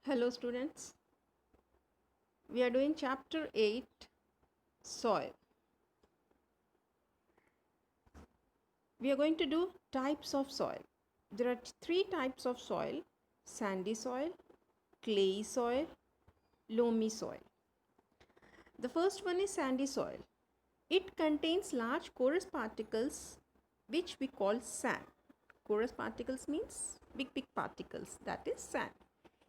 Hello students, we are doing chapter 8 soil. We are going to do types of soil. There are three types of soil: sandy soil, clayey soil, loamy soil. The first one is sandy soil. It contains large porous particles which we call sand. Porous particles means big particles, that is sand.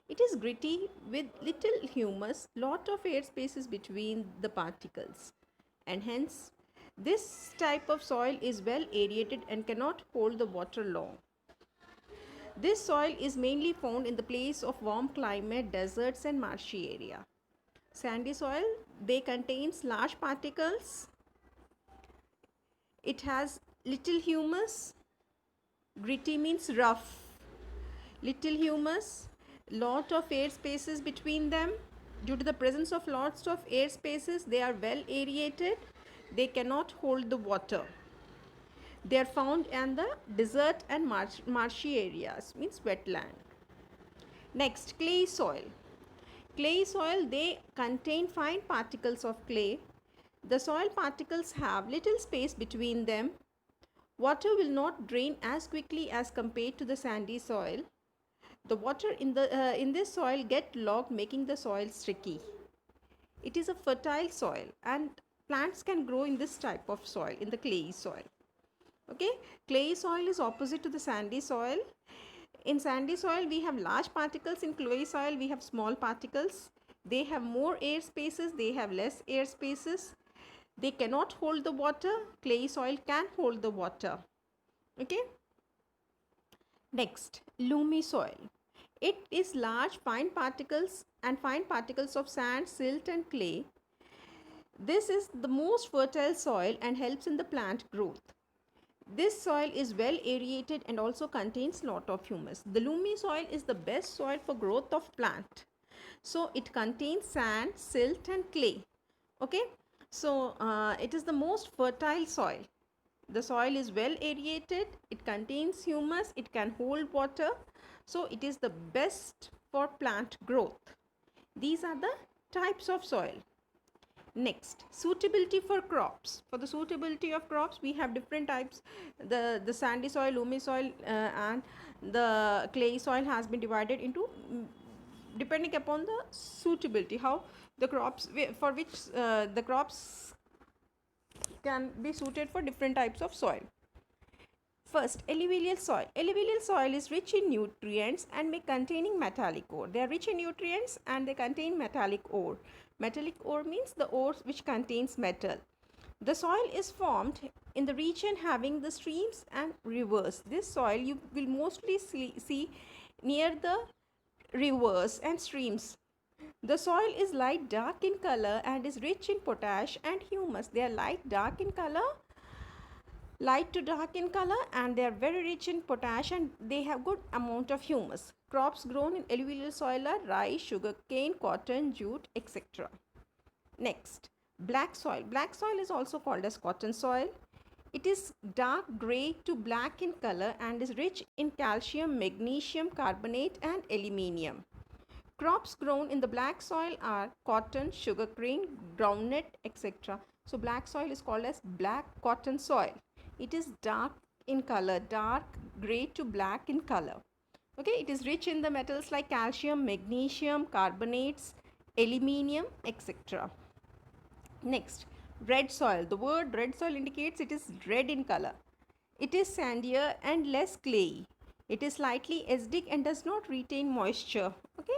It is gritty with little humus, lot of air spaces between the particles, and hence this type of soil is well aerated and cannot hold the water long. This soil is mainly found in the place of warm climate, deserts and marshy area. Sandy soil, they contains large particles. It has little humus. Gritty means rough. Little humus, lot of air spaces between them. Due to the presence of lots of air spaces, they are well aerated. They cannot hold the water. They are found in the desert and marshy areas, means wetland. Next, clay soil. Clay soil, they contain fine particles of clay. The soil particles have little space between them. Water will not drain as quickly as compared to the sandy soil. The water in this soil get locked, making the soil sticky. It is a fertile soil and plants can grow in this type of soil, in the clayey soil. Okay, clayey soil is opposite to the sandy soil. In sandy soil we have large particles, in clayey soil we have small particles. They have more air spaces, they have less air spaces. They cannot hold the water. Clayey soil can hold the water. Okay. Next, loamy soil. It is large fine particles of sand, silt and clay. This is the most fertile soil and helps in the plant growth. This soil is well aerated and also contains lot of humus. The loamy soil is the best soil for growth of plant. So it contains sand, silt and clay. Okay. So it is the most fertile soil. The soil is well aerated, it contains humus, it can hold water. So it is the best for plant growth. These are the types of soil. Next, suitability for crops. For the suitability of crops, we have different types. The sandy soil, loamy soil and the clay soil has been divided into depending upon the suitability, how the crops for which the crops can be suited for different types of soil. First, alluvial soil. Alluvial soil is rich in nutrients and may containing metallic ore. They are rich in nutrients and they contain metallic ore. Metallic ore means the ore which contains metal. The soil is formed in the region having the streams and rivers. This soil you will mostly see near the rivers and streams. The soil is light dark in color and is rich in potash and humus. They are light dark in color, light to dark in color, and they are very rich in potash and they have good amount of humus. Crops grown in alluvial soil are rice, sugarcane, cotton, jute, etc. Next, black soil. Black soil is also called as cotton soil. It is dark gray to black in color and is rich in calcium, magnesium carbonate and aluminium. Crops grown in the black soil are cotton, sugarcane, groundnut, etc. So black soil is called as black cotton soil. It is dark in color, dark gray to black in color. Okay, it is rich in the metals like calcium, magnesium, carbonates, aluminium, etc. Next, red soil. The word red soil indicates it is red in color. It is sandier and less clayey. It is slightly acidic and does not retain moisture. Okay.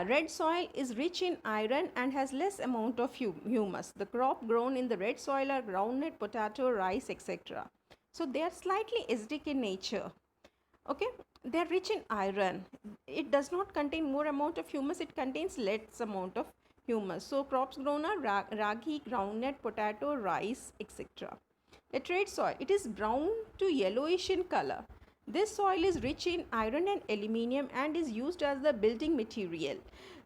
Red soil is rich in iron and has less amount of humus. The crop grown in the red soil are groundnut, potato, rice, etc. So they are slightly acidic in nature. Okay, they are rich in iron. It does not contain more amount of humus. It contains less amount of humus. So crops grown are ragi, groundnut, potato, rice, etc. Laterite soil. It is brown to yellowish in color. This soil is rich in iron and aluminium and is used as the building material.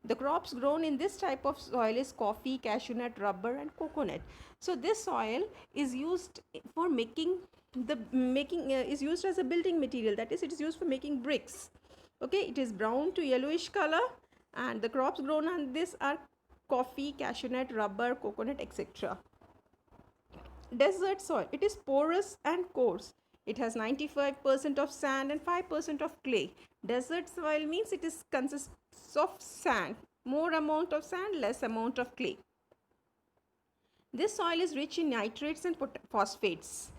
The crops grown in this type of soil is coffee, cashew nut, rubber and coconut. So this soil is used for making is used as a building material. That is, it is used for making bricks. Okay, it is brown to yellowish color, and the crops grown on this are coffee, cashew nut, rubber, coconut, etc. Desert soil. It is porous and coarse. It has 95% of sand and 5% of clay. Desert soil means it is consists of sand, more amount of sand, less amount of clay. This soil is rich in nitrates and phosphates.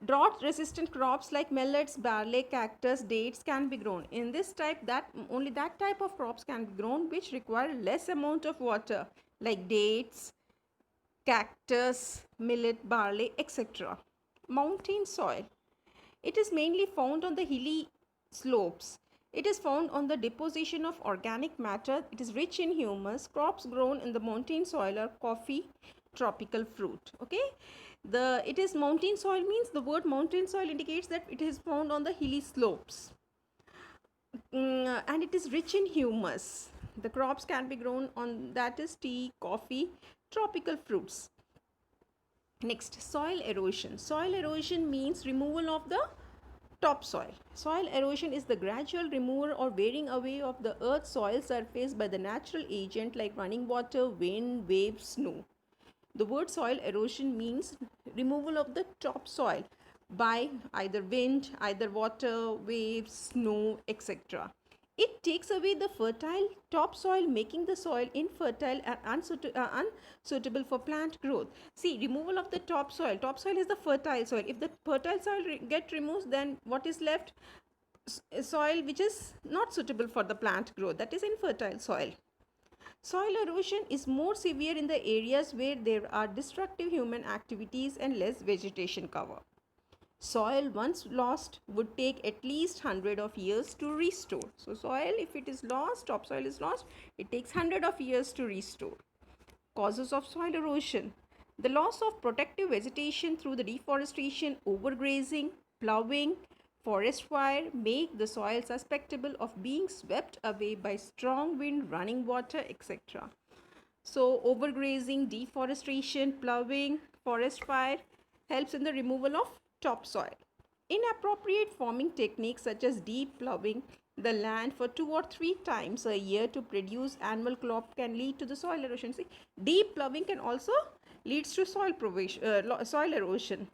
Drought resistant crops like millets, barley, cactus, dates can be grown. In this type, only that type of crops can be grown which require less amount of water, like dates, cactus, millet, barley, etc. Mountain soil. It is mainly found on the hilly slopes. It is found on the deposition of organic matter. It is rich in humus. Crops grown in the mountain soil are coffee, tropical fruit. Okay, it is mountain soil means the word mountain soil indicates that it is found on the hilly slopes, and it is rich in humus. The crops can be grown on, that is, tea, coffee, tropical fruits. Next, soil erosion. Soil erosion means removal of the topsoil. Soil erosion is the gradual removal or wearing away of the earth's soil surface by the natural agent like running water, wind, waves, snow. The word soil erosion means removal of the topsoil by either wind, either water, waves, snow, etc. It takes away the fertile topsoil, making the soil infertile and unsuitable for plant growth. See, removal of the topsoil. Topsoil is the fertile soil. If the fertile soil get removed, then what is left? Soil which is not suitable for the plant growth, that is infertile soil. Soil erosion is more severe in the areas where there are destructive human activities and less vegetation cover. Soil once lost would take at least 100 of years to restore. So soil, if it is lost, topsoil is lost, it takes 100 of years to restore. Causes of soil erosion. The loss of protective vegetation through the deforestation, overgrazing, ploughing, forest fire make the soil susceptible of being swept away by strong wind, running water, etc. So overgrazing, deforestation, ploughing, forest fire helps in the removal of topsoil. Inappropriate farming techniques such as deep ploughing the land for 2 or 3 times a year to produce annual crop can lead to the soil erosion. See, deep ploughing can also leads to soil erosion.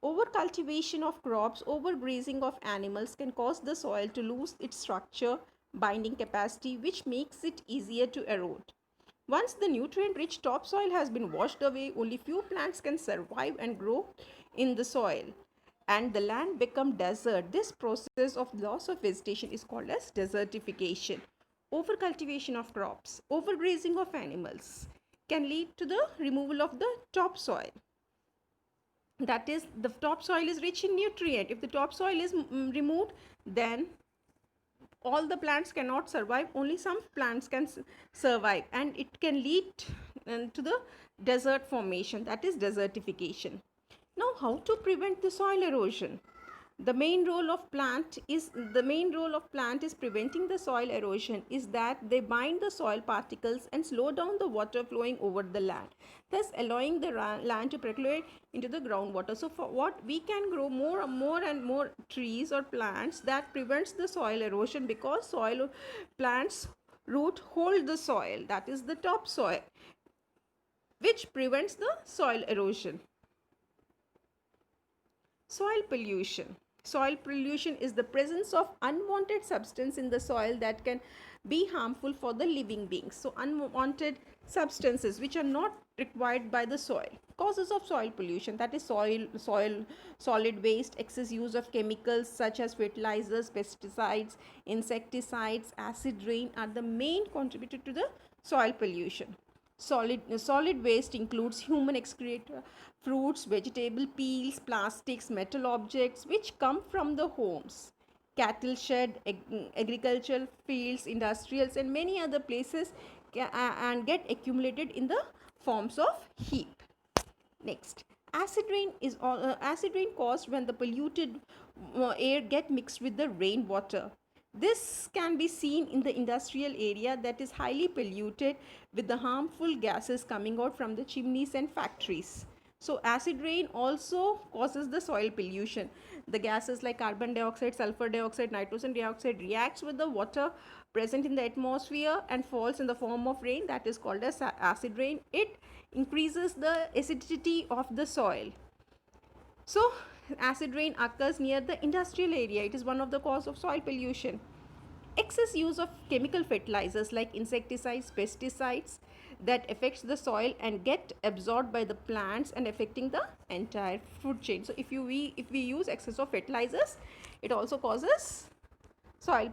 Overcultivation of crops, overgrazing of animals can cause the soil to lose its structure, binding capacity, which makes it easier to erode. Once the nutrient-rich topsoil has been washed away, only few plants can survive and grow in the soil, and the land become desert. This process of loss of vegetation is called as desertification. Overcultivation of crops, overgrazing of animals can lead to the removal of the topsoil. That is, the topsoil is rich in nutrient. If the topsoil is removed, then all the plants cannot survive, only some plants can survive, and it can lead to the desert formation, that is desertification. Now, how to prevent the soil erosion? The main role of plant is preventing the soil erosion is that they bind the soil particles and slow down the water flowing over the land, thus allowing the land to percolate into the groundwater. So for what we can grow more and more trees or plants that prevents the soil erosion, because soil plants root hold the soil, that is the topsoil, which prevents the soil erosion. Soil pollution. Soil pollution is the presence of unwanted substance in the soil that can be harmful for the living beings. So unwanted substances which are not required by the soil. Causes of soil pollution, that is solid waste, excess use of chemicals such as fertilizers, pesticides, insecticides, acid rain are the main contributor to the soil pollution. Solid waste includes human excreta, fruits, vegetable peels, plastics, metal objects which come from the homes, cattle shed, agricultural fields, industrials, and many other places, and get accumulated in the forms of heap. Next, acid rain caused when the polluted air get mixed with the rainwater. This can be seen in the industrial area that is highly polluted with the harmful gases coming out from the chimneys and factories. So acid rain also causes the soil pollution. The gases like carbon dioxide, sulfur dioxide, nitrogen dioxide reacts with the water present in the atmosphere and falls in the form of rain, that is called as acid rain. It increases the acidity of the soil. So acid rain occurs near the industrial area. It is one of the cause of soil pollution. Excess use of chemical fertilizers like insecticides, pesticides that affects the soil and get absorbed by the plants and affecting the entire food chain. So if we use excess of fertilizers, it also causes soil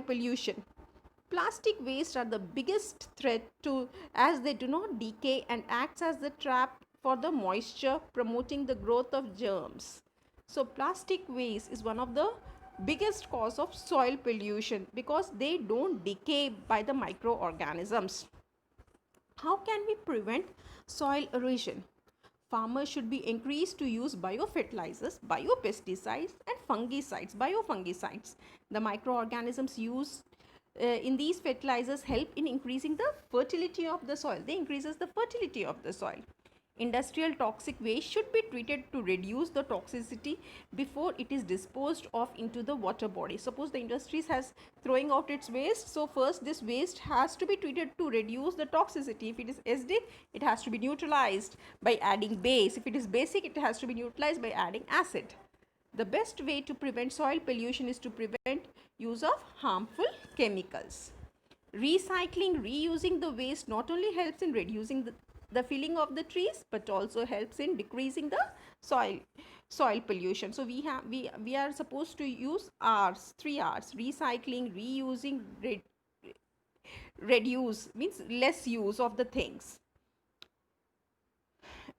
pollution. Plastic waste are the biggest threat to, as they do not decay and acts as the trap for the moisture, promoting the growth of germs. So plastic waste is one of the biggest cause of soil pollution because they don't decay by the microorganisms. How can we prevent soil erosion? Farmers should be encouraged to use biofertilizers, biopesticides and biofungicides. The microorganisms used in these fertilizers help in increasing the fertility of the soil. They increases the fertility of the soil. Industrial toxic waste should be treated to reduce the toxicity before it is disposed of into the water body. Suppose the industry has throwing out its waste, so first this waste has to be treated to reduce the toxicity. If it is acidic, it has to be neutralized by adding base. If it is basic, it has to be neutralized by adding acid. The best way to prevent soil pollution is to prevent use of harmful chemicals. Recycling, reusing the waste not only helps in reducing the filling of the trees but also helps in decreasing the soil pollution. So we are supposed to use R's, 3 R's: recycling, reusing, reduce means less use of the things.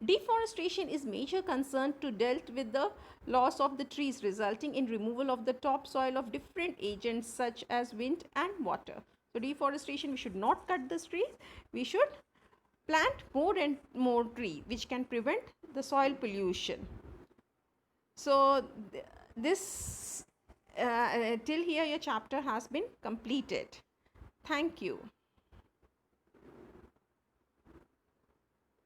Deforestation is major concern to deal with the loss of the trees resulting in removal of the topsoil of different agents such as wind and water. So deforestation, we should not cut the trees, we should plant more and more tree which can prevent the soil pollution. So this till here your chapter has been completed. Thank you.